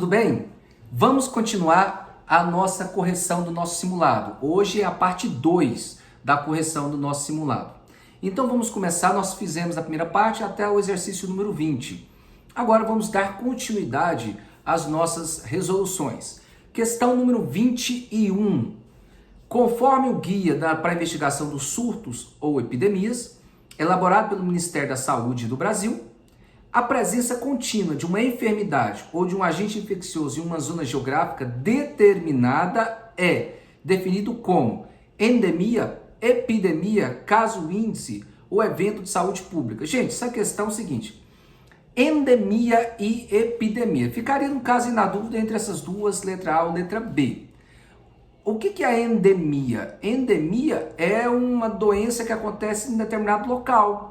tudo bem? Vamos continuar a nossa correção do nosso simulado. Hoje é a parte 2 da correção do nosso simulado. Então vamos começar, nós fizemos a primeira parte até o exercício número 20. Agora vamos dar continuidade às nossas resoluções. Questão número 21. Conforme o guia para a investigação dos surtos ou epidemias, elaborado pelo Ministério da Saúde do Brasil, a presença contínua de uma enfermidade ou de um agente infeccioso em uma zona geográfica determinada é definido como endemia, epidemia, caso índice ou evento de saúde pública. Gente, essa questão é o seguinte: endemia e epidemia. Ficaria no caso na dúvida entre essas duas, letra A ou letra B. O que é a endemia? Endemia é uma doença que acontece em determinado local.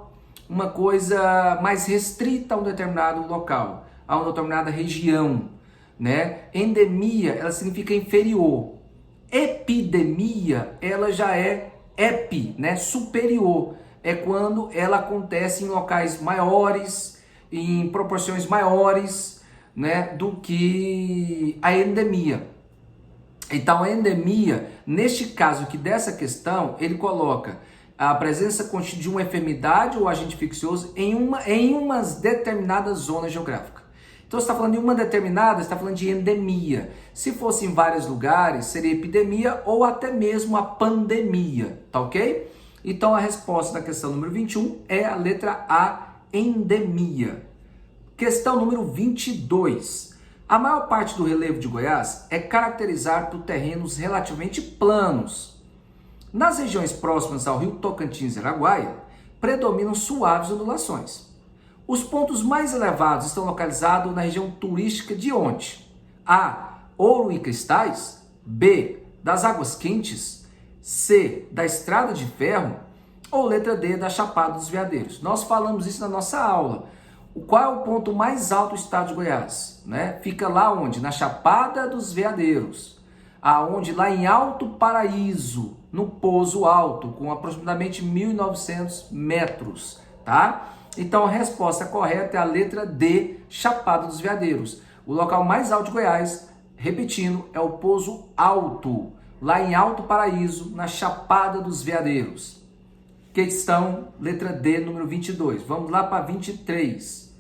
Uma coisa mais restrita a um determinado local, a uma determinada região, né? Endemia, ela significa inferior. Epidemia, ela já é epi, né? Superior. É quando ela acontece em locais maiores, em proporções maiores, né? Do que a endemia. Então, a endemia, neste caso aqui dessa questão, ele coloca a presença contínua de uma enfermidade ou agente infeccioso em uma determinada zona geográfica. Então, você está falando de uma determinada, você está falando de endemia. Se fosse em vários lugares, seria epidemia ou até mesmo a pandemia, tá ok? Então, a resposta da questão número 21 é a letra A, endemia. Questão número 22. A maior parte do relevo de Goiás é caracterizado por terrenos relativamente planos. Nas regiões próximas ao rio Tocantins e Araguaia, predominam suaves ondulações. Os pontos mais elevados estão localizados na região turística de onde? A. Ouro e Cristais. B. Das Águas Quentes. C. Da Estrada de Ferro. Ou letra D. Da Chapada dos Veadeiros. Nós falamos isso na nossa aula. Qual é o ponto mais alto do estado de Goiás? Né? Fica lá onde? Na Chapada dos Veadeiros. Aonde? Lá em Alto Paraíso, no Pouso Alto, com aproximadamente 1.900 metros, tá? Então a resposta correta é a letra D, Chapada dos Veadeiros. O local mais alto de Goiás, repetindo, é o Pouso Alto, lá em Alto Paraíso, na Chapada dos Veadeiros. Questão letra D, número 22. Vamos lá para 23.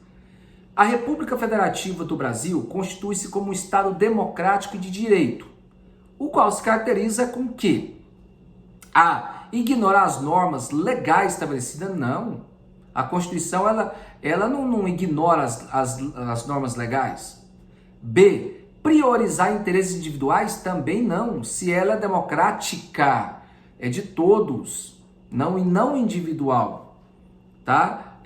A República Federativa do Brasil constitui-se como um Estado democrático e de direito, o qual se caracteriza com que? A. Ignorar as normas legais estabelecidas? Não. A Constituição, ela não ignora as normas legais. B. Priorizar interesses individuais? Também não. Se ela é democrática, é de todos, não e não individual. Tá?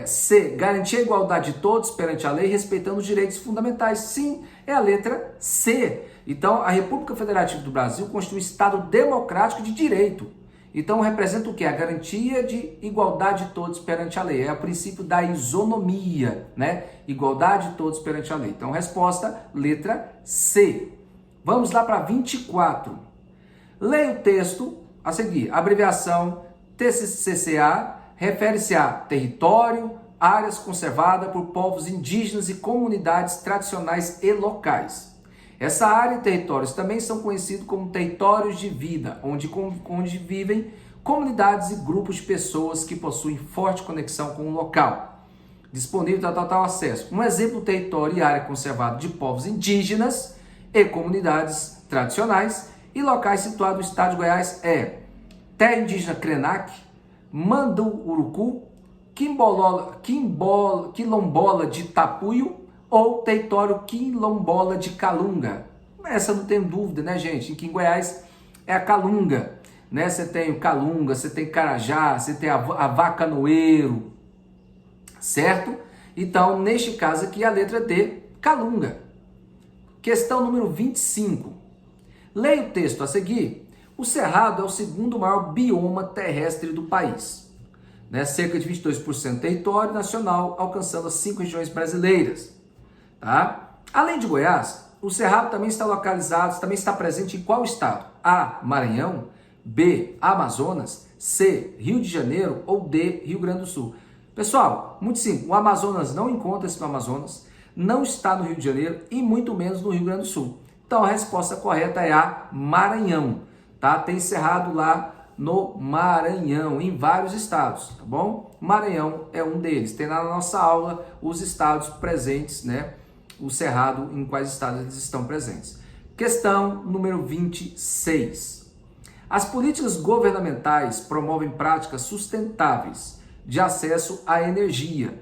C. Garantir a igualdade de todos perante a lei, respeitando os direitos fundamentais. Sim, é a letra C. Então, a República Federativa do Brasil constitui um Estado democrático de direito. Então, representa o quê? A garantia de igualdade de todos perante a lei. É o princípio da isonomia, né? Igualdade de todos perante a lei. Então, resposta, letra C. Vamos lá para 24. Leia o texto a seguir. Abreviação TCCA refere-se a território, áreas conservadas por povos indígenas e comunidades tradicionais e locais. Essa área e territórios também são conhecidos como territórios de vida, onde vivem comunidades e grupos de pessoas que possuem forte conexão com o local. Disponível total acesso. Um exemplo do território e área conservada de povos indígenas e comunidades tradicionais e locais situados no estado de Goiás é Terra Indígena Krenak, Mandu-Urucu, Quilombola de Tapuio ou território Quilombola de Calunga. Essa não tem dúvida, né, gente? Aqui em Goiás é a Calunga, né? Você tem o Calunga, você tem Carajá, você tem a Vacanoeiro, certo? Então, neste caso aqui, a letra D, Calunga. Questão número 25. Leia o texto a seguir. O Cerrado é o segundo maior bioma terrestre do país, né? Cerca de 22% do território nacional, alcançando as 5 regiões brasileiras. Tá? Além de Goiás, o Cerrado também está presente em qual estado? A. Maranhão. B. Amazonas. C. Rio de Janeiro. Ou D. Rio Grande do Sul. Pessoal, muito simples. O Amazonas não encontra-se no Amazonas. não está no Rio de Janeiro e muito menos no Rio Grande do Sul. Então a resposta correta é a Maranhão, tá? Tem cerrado lá no Maranhão, em vários estados, tá bom? Maranhão é um deles. Tem na nossa aula os estados presentes, né? O cerrado, em quais estados eles estão presentes. Questão número 26. As políticas governamentais promovem práticas sustentáveis de acesso à energia,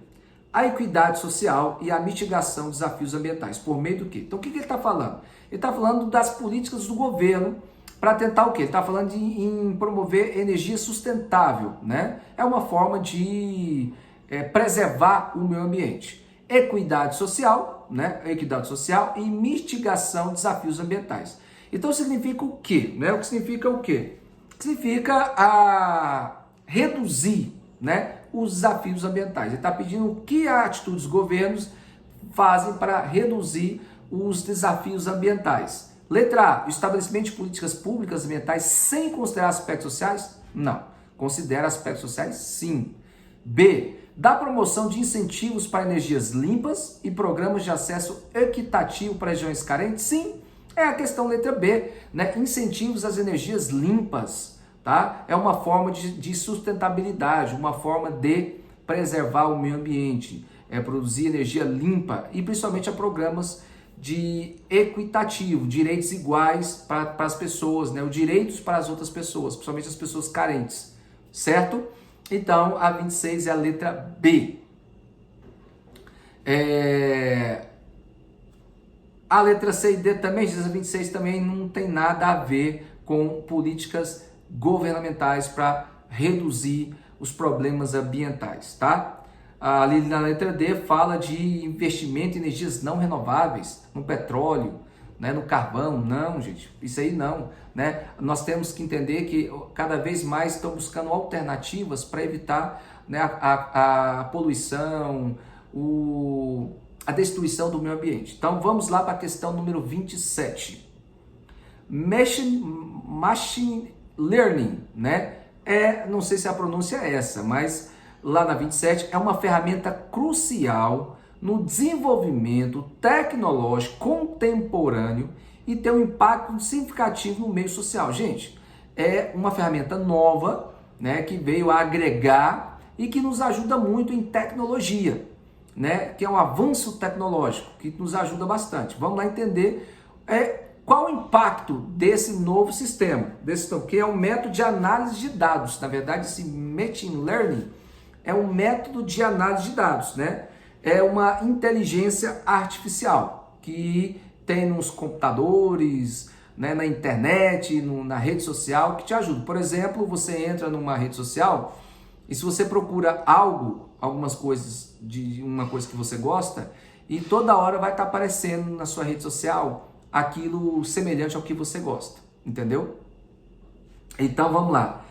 à equidade social e à mitigação de desafios ambientais. Por meio do quê? Então, o que ele está falando? Ele está falando das políticas do governo para tentar o quê? Ele está falando em promover energia sustentável, né? É uma forma de preservar o meio ambiente. Equidade social, né? Equidade social e mitigação de desafios ambientais. Então significa o quê? Né? O que significa o quê? Significa reduzir, né, os desafios ambientais. Ele está pedindo que atitudes dos governos fazem para reduzir os desafios ambientais. Letra A, estabelecimento de políticas públicas ambientais sem considerar aspectos sociais? Não. Considera aspectos sociais? Sim. B, dá promoção de incentivos para energias limpas e programas de acesso equitativo para regiões carentes? Sim. É a questão letra B, né? Incentivos às energias limpas, tá? É uma forma de sustentabilidade, uma forma de preservar o meio ambiente, produzir energia limpa e principalmente a programas de equitativo, direitos iguais para as pessoas, né? Os direitos para as outras pessoas, principalmente as pessoas carentes, certo? Então, a 26 é a letra B. A letra C e D também, diz a 26, também não tem nada a ver com políticas governamentais para reduzir os problemas ambientais, tá? Ali na letra D fala de investimento em energias não renováveis, no petróleo, né, no carvão. Não, gente, isso aí não, né? Nós temos que entender que cada vez mais estão buscando alternativas para evitar, né, a poluição, a destruição do meio ambiente. Então vamos lá para a questão número 27. Machine Learning, né? Não sei se a pronúncia é essa, mas lá na 27 é uma ferramenta crucial no desenvolvimento tecnológico contemporâneo e tem um impacto significativo no meio social. Gente, é uma ferramenta nova, né, que veio a agregar e que nos ajuda muito em tecnologia, né, que é um avanço tecnológico que nos ajuda bastante. Vamos lá entender qual o impacto desse novo sistema, que é um método de análise de dados. Na verdade, esse Machine Learning é um método de análise de dados, né? É uma inteligência artificial que tem nos computadores, né, na internet, na rede social, que te ajuda. Por exemplo, você entra numa rede social e se você procura algumas coisas, de uma coisa que você gosta, e toda hora vai estar aparecendo na sua rede social aquilo semelhante ao que você gosta, entendeu? Então vamos lá.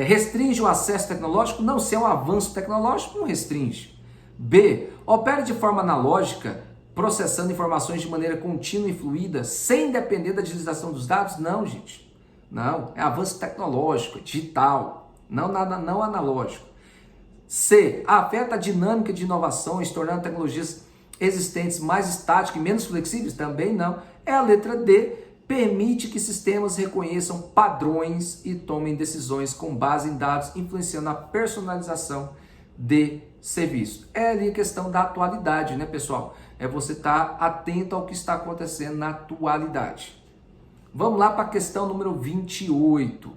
Restringe o acesso tecnológico? Não, se é um avanço tecnológico, não restringe. B, opera de forma analógica, processando informações de maneira contínua e fluida, sem depender da digitalização dos dados? Não, gente. Não, é avanço tecnológico, digital, não analógico. C, afeta a dinâmica de inovações, tornando tecnologias existentes mais estáticas e menos flexíveis? Também não. É a letra D, permite que sistemas reconheçam padrões e tomem decisões com base em dados, influenciando a personalização de serviço. É ali a questão da atualidade, né, pessoal? É você estar atento ao que está acontecendo na atualidade. Vamos lá para a questão número 28.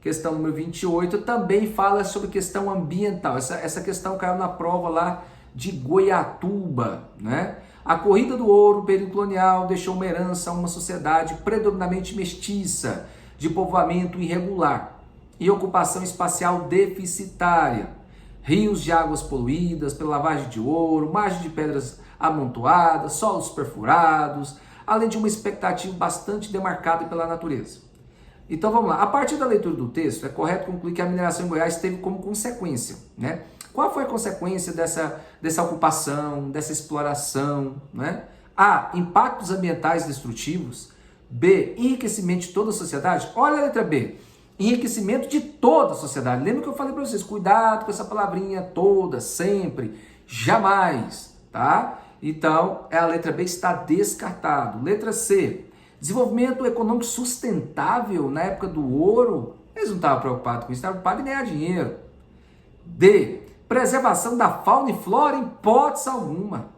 Questão número 28 também fala sobre questão ambiental. Essa questão caiu na prova lá de Goiatuba, né? A corrida do ouro, período colonial, deixou uma herança a uma sociedade predominantemente mestiça, de povoamento irregular e ocupação espacial deficitária. Rios de águas poluídas pela lavagem de ouro, margem de pedras amontoadas, solos perfurados, além de uma expectativa bastante demarcada pela natureza. Então vamos lá, a partir da leitura do texto, é correto concluir que a mineração em Goiás teve como consequência, né? Qual foi a consequência dessa ocupação, dessa exploração, né? A, impactos ambientais destrutivos. B, enriquecimento de toda a sociedade. Olha a letra B, enriquecimento de toda a sociedade. Lembra que eu falei para vocês, cuidado com essa palavrinha toda, sempre, jamais, tá? Então, a letra B está descartado. Letra C, desenvolvimento econômico sustentável na época do ouro. Eles não estavam preocupados com isso, estavam preocupados em ganhar dinheiro. D, preservação da fauna e flora em hipótese alguma.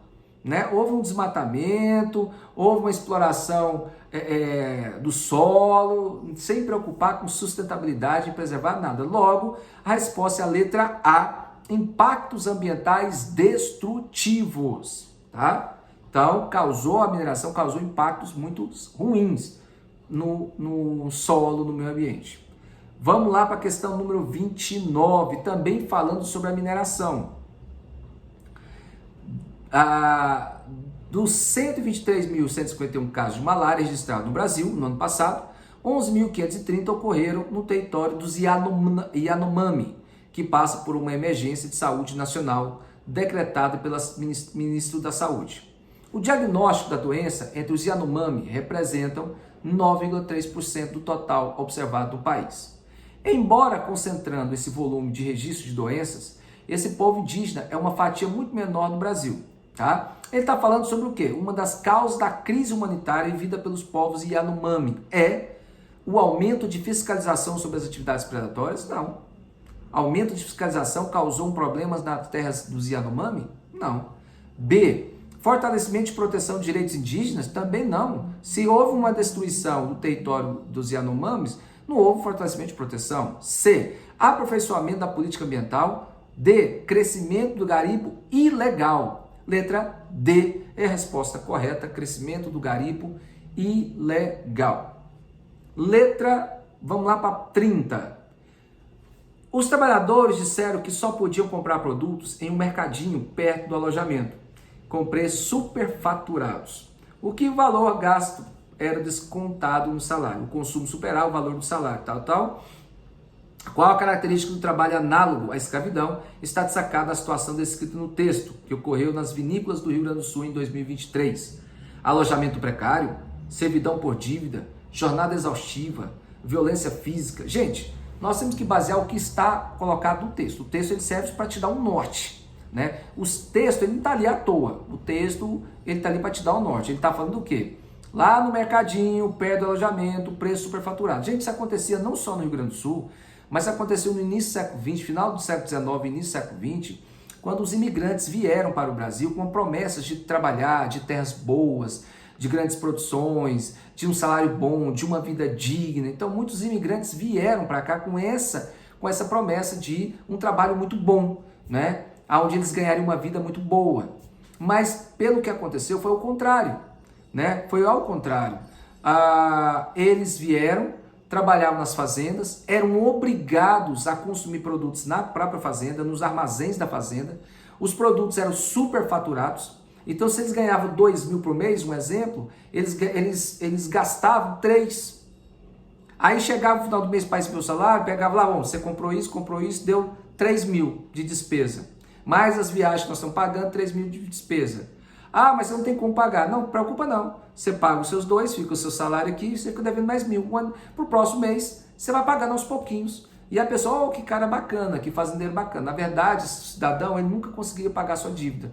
Né? Houve um desmatamento, houve uma exploração do solo, sem preocupar com sustentabilidade e preservar nada. Logo, a resposta é a letra A, impactos ambientais destrutivos. Tá? Então, a mineração causou impactos muito ruins no solo, no meio ambiente. Vamos lá para a questão número 29, também falando sobre a mineração. Dos 123.151 casos de malária registrados no Brasil no ano passado, 11.530 ocorreram no território dos Yanomami, que passa por uma emergência de saúde nacional decretada pelo ministro da Saúde. O diagnóstico da doença entre os Yanomami representam 9,3% do total observado no país. Embora concentrando esse volume de registro de doenças, esse povo indígena é uma fatia muito menor no Brasil. Tá? Ele está falando sobre o quê? Uma das causas da crise humanitária vivida pelos povos Yanomami é o aumento de fiscalização sobre as atividades predatórias? Não. Aumento de fiscalização causou problemas nas terras dos Yanomami? Não. B, fortalecimento de proteção de direitos indígenas? Também não. Se houve uma destruição do território dos Yanomamis, não houve fortalecimento de proteção. C, aperfeiçoamento da política ambiental. D, crescimento do garimpo ilegal. Letra D é a resposta correta, crescimento do garimpo ilegal. Vamos lá para 30. Os trabalhadores disseram que só podiam comprar produtos em um mercadinho perto do alojamento, com preços superfaturados. O que o valor gasto era descontado no salário, o consumo superava o valor do salário, tal. Qual a característica do trabalho análogo à escravidão? Está destacada a situação descrita no texto, que ocorreu nas vinícolas do Rio Grande do Sul em 2023. Alojamento precário, servidão por dívida, jornada exaustiva, violência física. Gente, nós temos que basear o que está colocado no texto. O texto ele serve para te dar um norte. Né? O texto ele não está ali à toa. O texto ele está ali para te dar um norte. Ele está falando do quê? Lá no mercadinho, perto do alojamento, preço superfaturado. Gente, isso acontecia não só no Rio Grande do Sul, mas aconteceu no início do século XX, final do século XIX, início do século XX, quando os imigrantes vieram para o Brasil com promessas de trabalhar, de terras boas, de grandes produções, de um salário bom, de uma vida digna. Então muitos imigrantes vieram para cá com essa promessa de um trabalho muito bom, né? Onde eles ganhariam uma vida muito boa. Mas pelo que aconteceu foi o contrário, né? Foi ao contrário. Eles vieram, trabalhavam nas fazendas, eram obrigados a consumir produtos na própria fazenda, nos armazéns da fazenda. Os produtos eram superfaturados. Então, se eles ganhavam 2 mil por mês, um exemplo, eles gastavam 3. Aí chegava no final do mês para receber o salário, pegava lá, você comprou isso, deu 3 mil de despesa. Mais as viagens que nós estamos pagando, 3 mil de despesa. Ah, mas você não tem como pagar. Não, preocupa não. Você paga os seus 2, fica o seu salário aqui, você fica devendo mais 1.000. Para o próximo mês, você vai pagando aos pouquinhos. E a pessoa, que cara bacana, que fazendeiro bacana. Na verdade, esse cidadão, ele nunca conseguiria pagar a sua dívida.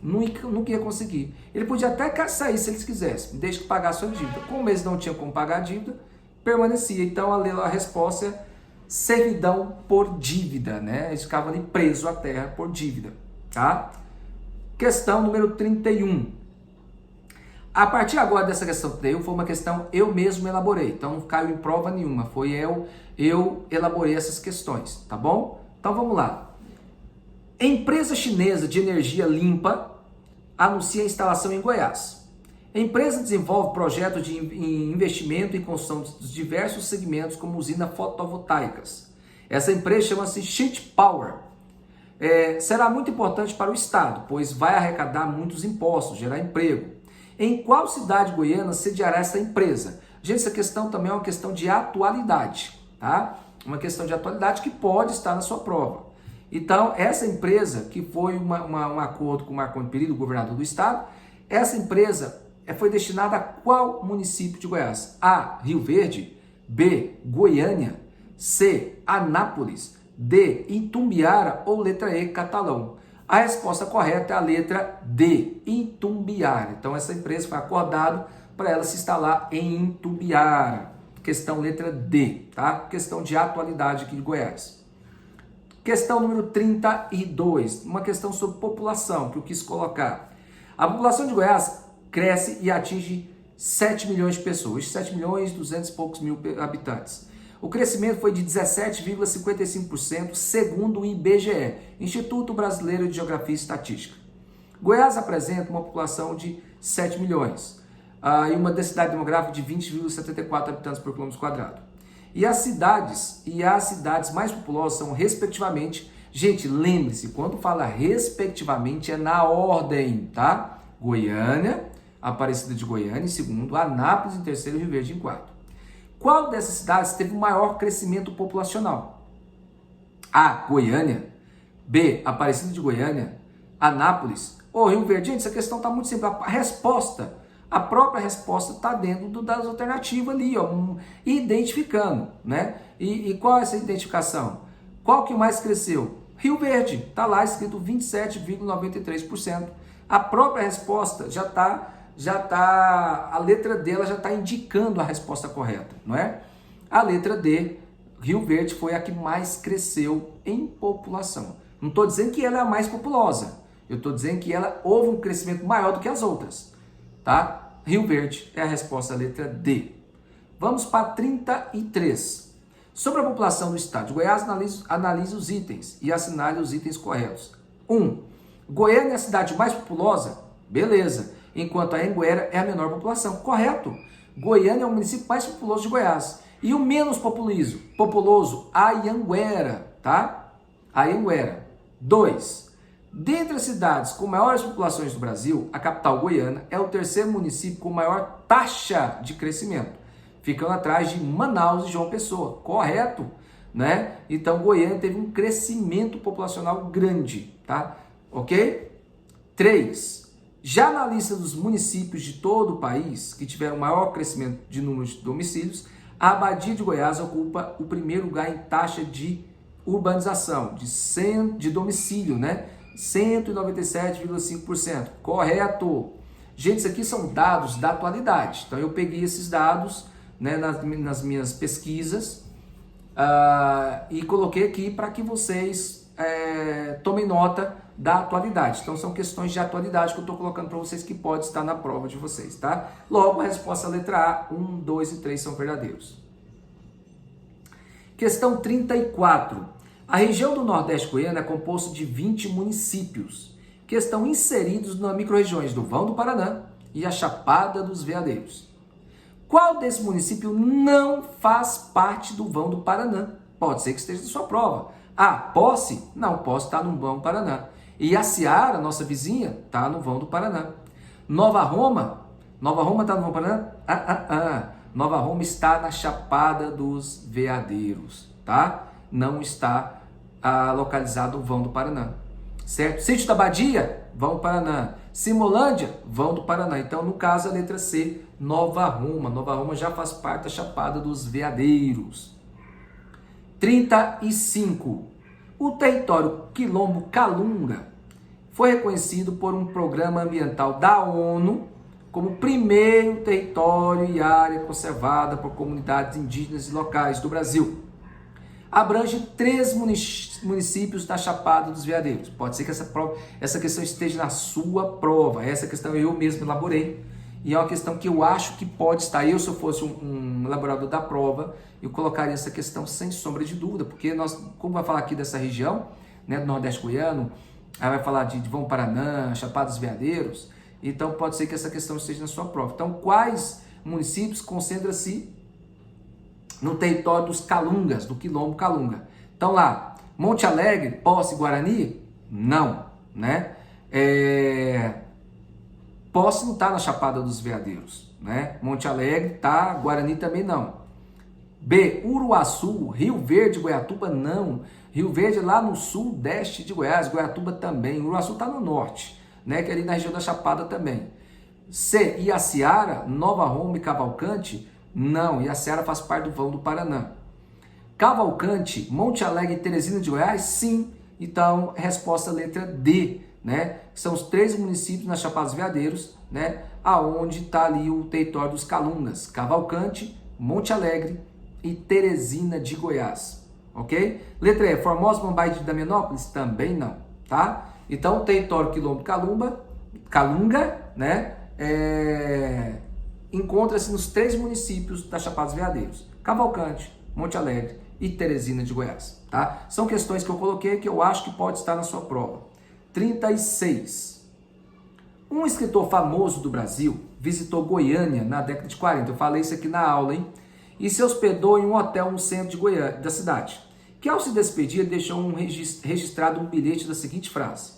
Nunca ia conseguir. Ele podia até sair se eles quisessem, desde que pagasse a sua dívida. Como eles não tinham como pagar a dívida, permanecia. Então a resposta é servidão por dívida, né? Eles ficavam ali presos à terra por dívida, tá? Questão número 31. A partir agora dessa questão 31, foi uma questão eu mesmo elaborei. Então não caiu em prova nenhuma. Foi eu elaborei essas questões, tá bom? Então vamos lá. Empresa chinesa de energia limpa anuncia instalação em Goiás. A empresa desenvolve projetos de investimento e construção de diversos segmentos, como usinas fotovoltaicas. Essa empresa chama-se Sheet Power. Será muito importante para o Estado, pois vai arrecadar muitos impostos, gerar emprego. Em qual cidade goiana sediará essa empresa? Gente, essa questão também é uma questão de atualidade, tá? Uma questão de atualidade que pode estar na sua prova. Então, essa empresa, que foi um acordo com o Marconi Perillo, o governador do estado, essa empresa foi destinada a qual município de Goiás? A, Rio Verde. B, Goiânia. C, Anápolis. D, Itumbiara ou letra E, Catalão. A resposta correta é a letra D, Itumbiara. Então essa empresa foi acordado para ela se instalar em Itumbiara. Questão letra D, tá? Questão de atualidade aqui de Goiás. Questão número 32, uma questão sobre população que eu quis colocar. A população de Goiás cresce e atinge 7 milhões de pessoas, 7 milhões e 200 e poucos mil habitantes. O crescimento foi de 17,55% segundo o IBGE, Instituto Brasileiro de Geografia e Estatística. Goiás apresenta uma população de 7 milhões e uma densidade demográfica de 20,74 habitantes por quilômetro quadrado. E as cidades mais populosas são, respectivamente, gente, lembre-se, quando fala respectivamente é na ordem, tá? Goiânia, Aparecida de Goiânia em segundo, Anápolis em terceiro e Rio Verde em quarto. Qual dessas cidades teve o maior crescimento populacional? A, Goiânia. B, Aparecida de Goiânia. Anápolis ou Rio Verde? Gente, essa questão está muito simples. A própria resposta está dentro das alternativas ali, ó, identificando, né? E qual é essa identificação? Qual que mais cresceu? Rio Verde, está lá escrito 27,93%. A própria resposta já está, a letra dela já está indicando a resposta correta, não é? A letra D, Rio Verde, foi a que mais cresceu em população. Não estou dizendo que ela é a mais populosa, eu estou dizendo que ela houve um crescimento maior do que as outras, tá? Rio Verde é a resposta, a letra D. Vamos para 33. Sobre a população do estado de Goiás, analise os itens e assinale os itens corretos. 1. Goiânia é a cidade mais populosa? Beleza. Enquanto a Anhanguera é a menor população. Correto. Goiânia é o município mais populoso de Goiás. E o menos populoso, Anhanguera, tá? Anhanguera. 2. Dentre as cidades com maiores populações do Brasil, a capital Goiânia é o terceiro município com maior taxa de crescimento, ficando atrás de Manaus e João Pessoa. Correto, né? Então Goiânia teve um crescimento populacional grande, tá? Ok? 3. Já na lista dos municípios de todo o país que tiveram maior crescimento de número de domicílios, a Abadia de Goiás ocupa o primeiro lugar em taxa de urbanização, de domicílio, né? 197,5%. Correto. Gente, isso aqui são dados da atualidade. Então eu peguei esses dados, né, nas minhas pesquisas e coloquei aqui para que vocês tomem nota da atualidade. Então são questões de atualidade que eu estou colocando para vocês que pode estar na prova de vocês, tá? Logo, a resposta letra A, 1, 2 e 3 são verdadeiros. Questão 34. A região do Nordeste goiano é composta de 20 municípios que estão inseridos nas microrregiões do Vão do Paraná e a Chapada dos Veadeiros. Qual desse município não faz parte do Vão do Paraná? Pode ser que esteja na sua prova. A, Posse? Não, Posse está no Vão do Paraná. E Iaciara, nossa vizinha, está no Vão do Paraná. Nova Roma está no Vão do Paraná? Nova Roma está na Chapada dos Veadeiros, tá? Não está localizado no Vão do Paraná, certo? Sítio da Badia, Vão do Paraná. Simolândia, Vão do Paraná. Então, no caso, a letra C, Nova Roma. Nova Roma já faz parte da Chapada dos Veadeiros. 35. O território Quilombo Calunga foi reconhecido por um programa ambiental da ONU como o primeiro território e área conservada por comunidades indígenas e locais do Brasil. Abrange 3 municípios da Chapada dos Veadeiros. Pode ser que essa questão esteja na sua prova. Essa questão eu mesmo elaborei. E é uma questão que eu acho que pode estar. Eu, se eu fosse um elaborador da prova, eu colocaria essa questão sem sombra de dúvida. Porque nós, como vai falar aqui dessa região, né, do Nordeste goiano, aí vai falar de Vão Paraná, Chapada dos Veadeiros. Então pode ser que essa questão esteja na sua prova. Então, quais municípios concentram-se no território dos Calungas, do Quilombo Calunga? Então lá, Monte Alegre, Posse e Guarani? Não, né? Posse não está na Chapada dos Veadeiros, né? Monte Alegre tá, Guarani também não. B, Uruaçu, Rio Verde, Goiatuba não. Rio Verde é lá no sudeste de Goiás, Goiatuba também. Uruaçu está no norte, né? Que é ali na região da Chapada também. C, Iaciara, Nova Roma e Cavalcante? Não, Iaciara faz parte do Vão do Paraná. Cavalcante, Monte Alegre e Teresina de Goiás? Sim, Então, resposta letra D, né? São os 3 municípios nas Chapadas Veadeiros, né? Aonde está ali o território dos Calungas: Cavalcante, Monte Alegre e Teresina de Goiás, ok? Letra E, Formosa, Mambaí de Damianópolis? Também não, tá? Então, o território quilombo Calunga, né? Encontra-se nos 3 municípios das Chapadas Veadeiros: Cavalcante, Monte Alegre e Teresina de Goiás, tá? São questões que eu coloquei que eu acho que pode estar na sua prova. 36. Um escritor famoso do Brasil visitou Goiânia na década de 40. Eu falei isso aqui na aula, hein? E se hospedou em um hotel no centro de Goiânia, da cidade. Que ao se despedir, deixou registrado um bilhete da seguinte frase: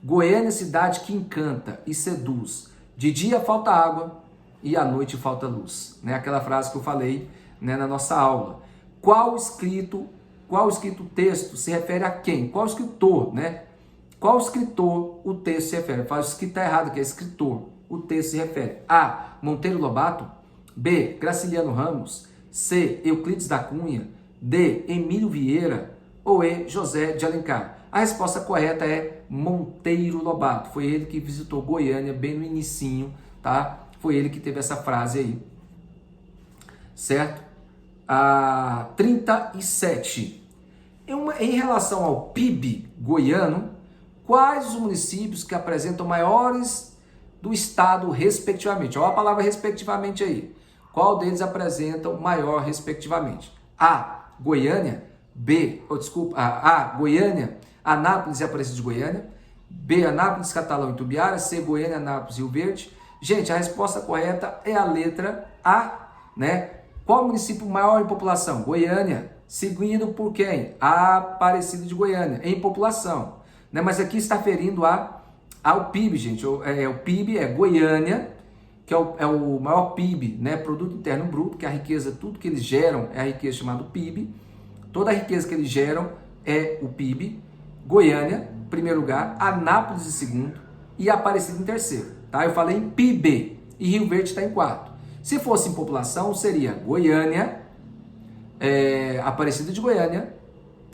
Goiânia, cidade que encanta e seduz. De dia falta água e à noite falta luz. Né? Aquela frase que eu falei, né, na nossa aula. Qual escrito texto se refere a quem? Qual escritor, né? Qual escritor o texto se refere? Faz escrito tá errado, que é escritor. O texto se refere a Monteiro Lobato, B, Graciliano Ramos, C, Euclides da Cunha, D, Emílio Vieira ou E, José de Alencar. A resposta correta é Monteiro Lobato. Foi ele que visitou Goiânia bem no inicinho, tá? Foi ele que teve essa frase aí, certo? 37. Em relação ao PIB goiano, quais os municípios que apresentam maiores do estado, respectivamente? Olha a palavra respectivamente aí. Qual deles apresentam maior, respectivamente? A, Goiânia. A, Goiânia, Anápolis e Aparecida de Goiânia. B, Anápolis, Catalão e Tubiara. C, Goiânia, Anápolis e Rio Verde. Gente, a resposta correta é a letra A, né? Qual o município maior em população? Goiânia. Seguido por quem? Aparecida de Goiânia, em população. Né? Mas aqui está referindo ao PIB, gente. O PIB é Goiânia, que é o maior PIB, né? Produto Interno Bruto, que é a riqueza, tudo que eles geram é a riqueza chamada PIB. Toda a riqueza que eles geram é o PIB. Goiânia, em primeiro lugar, Anápolis em segundo e Aparecida em terceiro. Tá? Eu falei em PIB e Rio Verde está em quarto. Se fosse em população, seria Goiânia, Aparecida de Goiânia,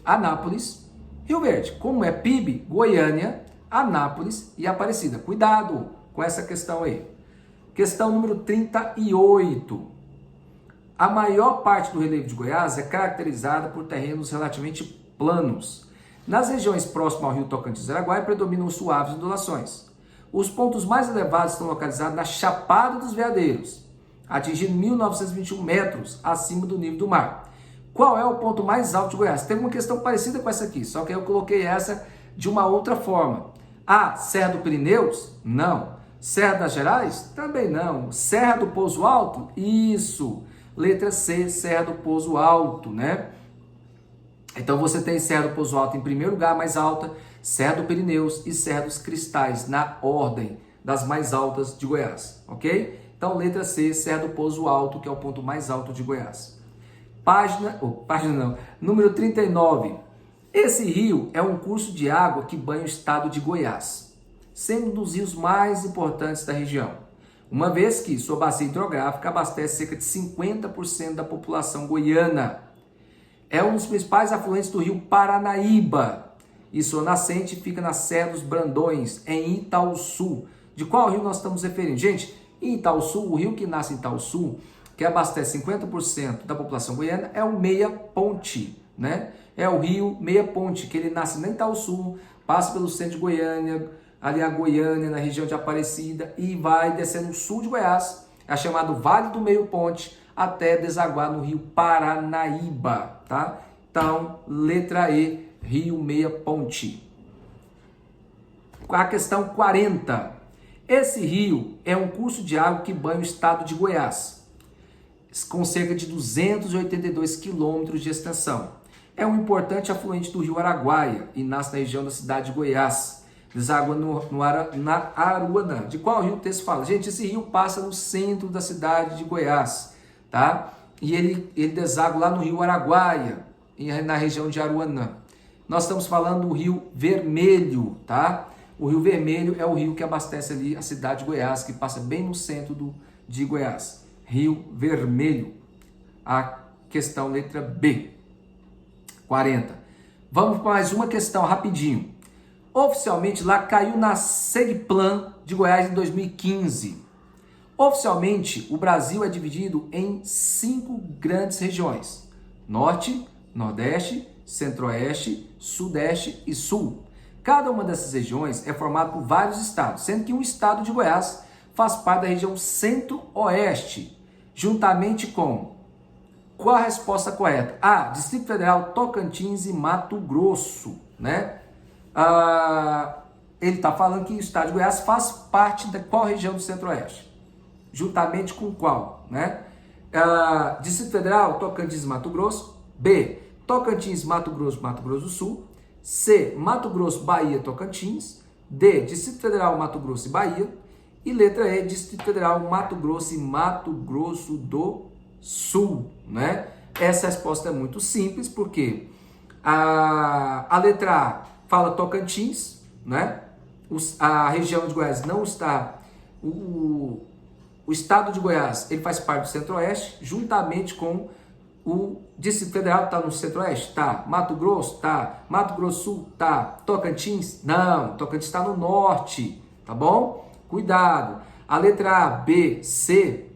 Anápolis, Rio Verde. Como é PIB, Goiânia, Anápolis e Aparecida. Cuidado com essa questão aí. Questão número 38. A maior parte do relevo de Goiás é caracterizada por terrenos relativamente planos. Nas regiões próximas ao rio Tocantins e Araguaia predominam suaves ondulações. Os pontos mais elevados estão localizados na Chapada dos Veadeiros, atingindo 1.921 metros acima do nível do mar. Qual é o ponto mais alto de Goiás? Tem uma questão parecida com essa aqui, só que eu coloquei essa de uma outra forma. A, Serra do Pirineus? Não. Serra das Gerais? Também não. Serra do Pouso Alto? Isso. Letra C, Serra do Pouso Alto, né? Então você tem Serra do Pouso Alto em primeiro lugar, mais alta, Serra do Pirineus e Serra dos Cristais, na ordem das mais altas de Goiás, ok? Então, letra C, Serra do Pouso Alto, que é o ponto mais alto de Goiás. Número 39. Esse rio é um curso de água que banha o estado de Goiás, sendo um dos rios mais importantes da região, uma vez que sua bacia hidrográfica abastece cerca de 50% da população goiana. É um dos principais afluentes do rio Paranaíba, e sua nascente fica na Serra dos Brandões, em Itaúsu. De qual rio nós estamos referindo? Gente, em Itaúsu, o rio que nasce em Itaúsu, que abastece 50% da população goiana, é o Meia Ponte, né? É o rio Meia Ponte, que ele nasce em Itaúsu, passa pelo centro de Goiânia, ali a Goiânia, na região de Aparecida, e vai descendo no sul de Goiás, é chamado Vale do Meio Ponte, até desaguar no rio Paranaíba, tá? Então, letra E, rio Meia Ponte. A questão 40. Esse rio é um curso de água que banha o estado de Goiás, com cerca de 282 quilômetros de extensão. É um importante afluente do rio Araguaia e nasce na região da cidade de Goiás. Deságua na Aruanã. De qual rio o texto fala? Gente, esse rio passa no centro da cidade de Goiás, tá? E ele deságua lá no rio Araguaia, na região de Aruanã. Nós estamos falando do Rio Vermelho, tá? O Rio Vermelho é o rio que abastece ali a cidade de Goiás, que passa bem no centro de Goiás. Rio Vermelho. A questão letra B. 40. Vamos para mais uma questão rapidinho. Oficialmente lá caiu na Segplan de Goiás em 2015. Oficialmente o Brasil é dividido em 5 grandes regiões: Norte, Nordeste, Centro-Oeste, Sudeste e Sul. Cada uma dessas regiões é formada por vários estados, sendo que um estado de Goiás faz parte da região Centro-Oeste, juntamente com... Qual a resposta correta? A. Distrito Federal, Tocantins e Mato Grosso, né? Ele está falando que o estado de Goiás faz parte da qual região do Centro-Oeste? Juntamente com qual, né? Distrito Federal, Tocantins e Mato Grosso. B. Tocantins, Mato Grosso do Sul. C. Mato Grosso, Bahia, Tocantins. D. Distrito Federal, Mato Grosso e Bahia. E letra E. Distrito Federal, Mato Grosso e Mato Grosso do Sul, né? Essa resposta é muito simples, porque a letra A fala Tocantins, né? A região de Goiás não está... O estado de Goiás, ele faz parte do Centro-Oeste, juntamente com o Distrito Federal. Está no Centro-Oeste? Tá. Mato Grosso? Tá. Mato Grosso Sul? Tá. Tocantins? Não. Tocantins está no Norte, tá bom? Cuidado. A letra A, B, C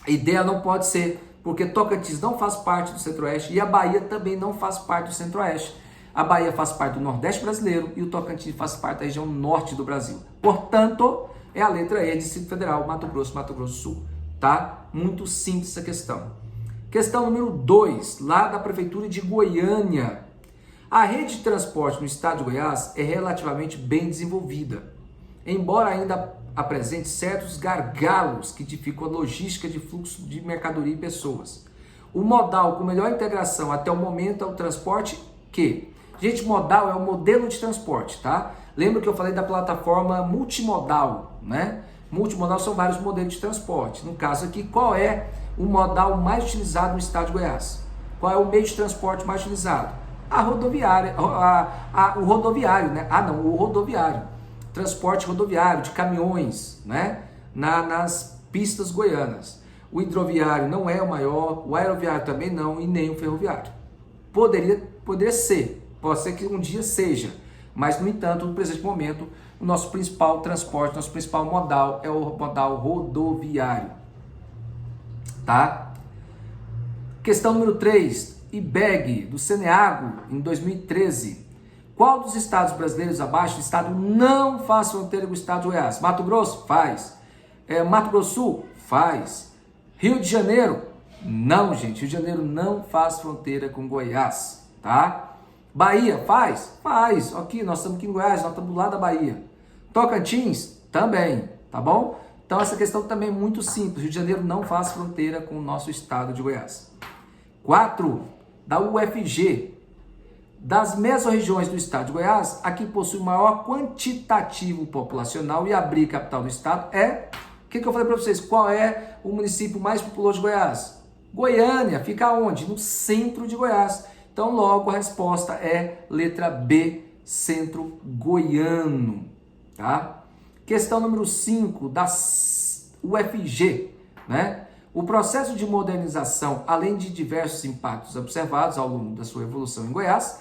e D não pode ser, porque Tocantins não faz parte do Centro-Oeste e a Bahia também não faz parte do Centro-Oeste. A Bahia faz parte do Nordeste brasileiro e o Tocantins faz parte da região Norte do Brasil. Portanto, é a letra E, Distrito Federal, Mato Grosso do Sul. Tá? Muito simples essa questão. Questão número 2, lá da Prefeitura de Goiânia. A rede de transporte no estado de Goiás é relativamente bem desenvolvida, embora ainda apresente certos gargalos que dificultam a logística de fluxo de mercadoria e pessoas. O modal com melhor integração até o momento é o transporte que... Gente, modal é o modelo de transporte, tá? Lembra que eu falei da plataforma multimodal, né? Multimodal são vários modelos de transporte. No caso aqui, qual é o modal mais utilizado no estado de Goiás? Qual é o meio de transporte mais utilizado? A rodoviária, o rodoviário, né? O rodoviário. Transporte rodoviário de caminhões, né? Nas pistas goianas. O hidroviário não é o maior, o aeroviário também não, e nem o ferroviário. Poderia ser, pode ser que um dia seja, mas no entanto, no presente momento, o nosso principal transporte, nosso principal modal é o modal rodoviário. Tá? Questão número 3, IBEG, do Ceneago, em 2013. Qual dos estados brasileiros abaixo do estado não faz fronteira com o estado de Goiás? Mato Grosso? Faz. Mato Grosso Sul? Faz. Rio de Janeiro? Não, gente. Rio de Janeiro não faz fronteira com Goiás, tá? Bahia? Faz? Faz. Aqui, nós estamos aqui em Goiás, nós estamos do lado da Bahia. Tocantins? Também, tá bom? Então essa questão também é muito simples. Rio de Janeiro não faz fronteira com o nosso estado de Goiás. 4, da UFG. Das mesorregiões do estado de Goiás, a que possui maior quantitativo populacional e abriga a capital do estado é... O que eu falei para vocês? Qual é o município mais populoso de Goiás? Goiânia. Fica onde? No centro de Goiás. Então, logo, a resposta é letra B, centro goiano. Tá? Questão número 5, da UFG, né? O processo de modernização, além de diversos impactos observados ao longo da sua evolução em Goiás,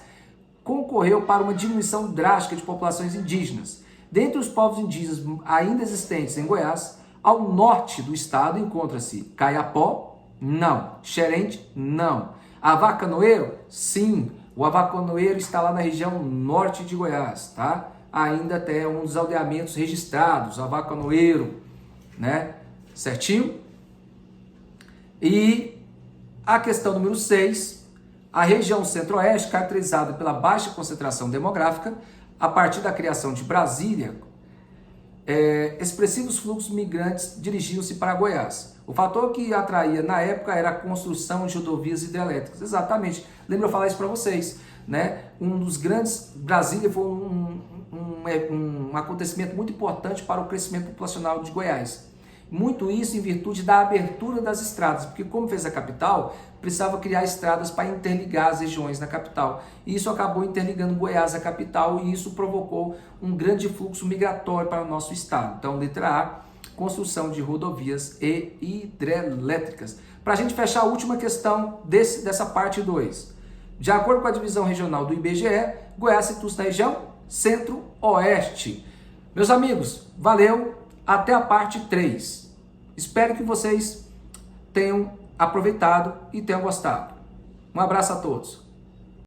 concorreu para uma diminuição drástica de populações indígenas. Dentre os povos indígenas ainda existentes em Goiás, ao norte do estado encontra-se Caiapó, não. Xerente, não. Avacanoeiro, sim. O Avacanoeiro está lá na região norte de Goiás, tá? Ainda até um dos aldeamentos registrados, Avacanoeiro, né? Certinho? E a questão número 6, a região centro-oeste, caracterizada pela baixa concentração demográfica, a partir da criação de Brasília, expressivos fluxos migrantes dirigiam-se para Goiás. O fator que atraía na época era a construção de rodovias hidrelétricas. Exatamente. Lembra eu falar isso para vocês, né? Um dos grandes... Brasília foi um acontecimento muito importante para o crescimento populacional de Goiás. Muito isso em virtude da abertura das estradas, porque como fez a capital, precisava criar estradas para interligar as regiões na capital. E isso acabou interligando Goiás à capital e isso provocou um grande fluxo migratório para o nosso estado. Então, letra A, construção de rodovias e hidrelétricas. Para a gente fechar a última questão dessa parte 2. De acordo com a divisão regional do IBGE, Goiás situa-se na região centro-oeste. Meus amigos, valeu, até a parte 3. Espero que vocês tenham aproveitado e tenham gostado. Um abraço a todos.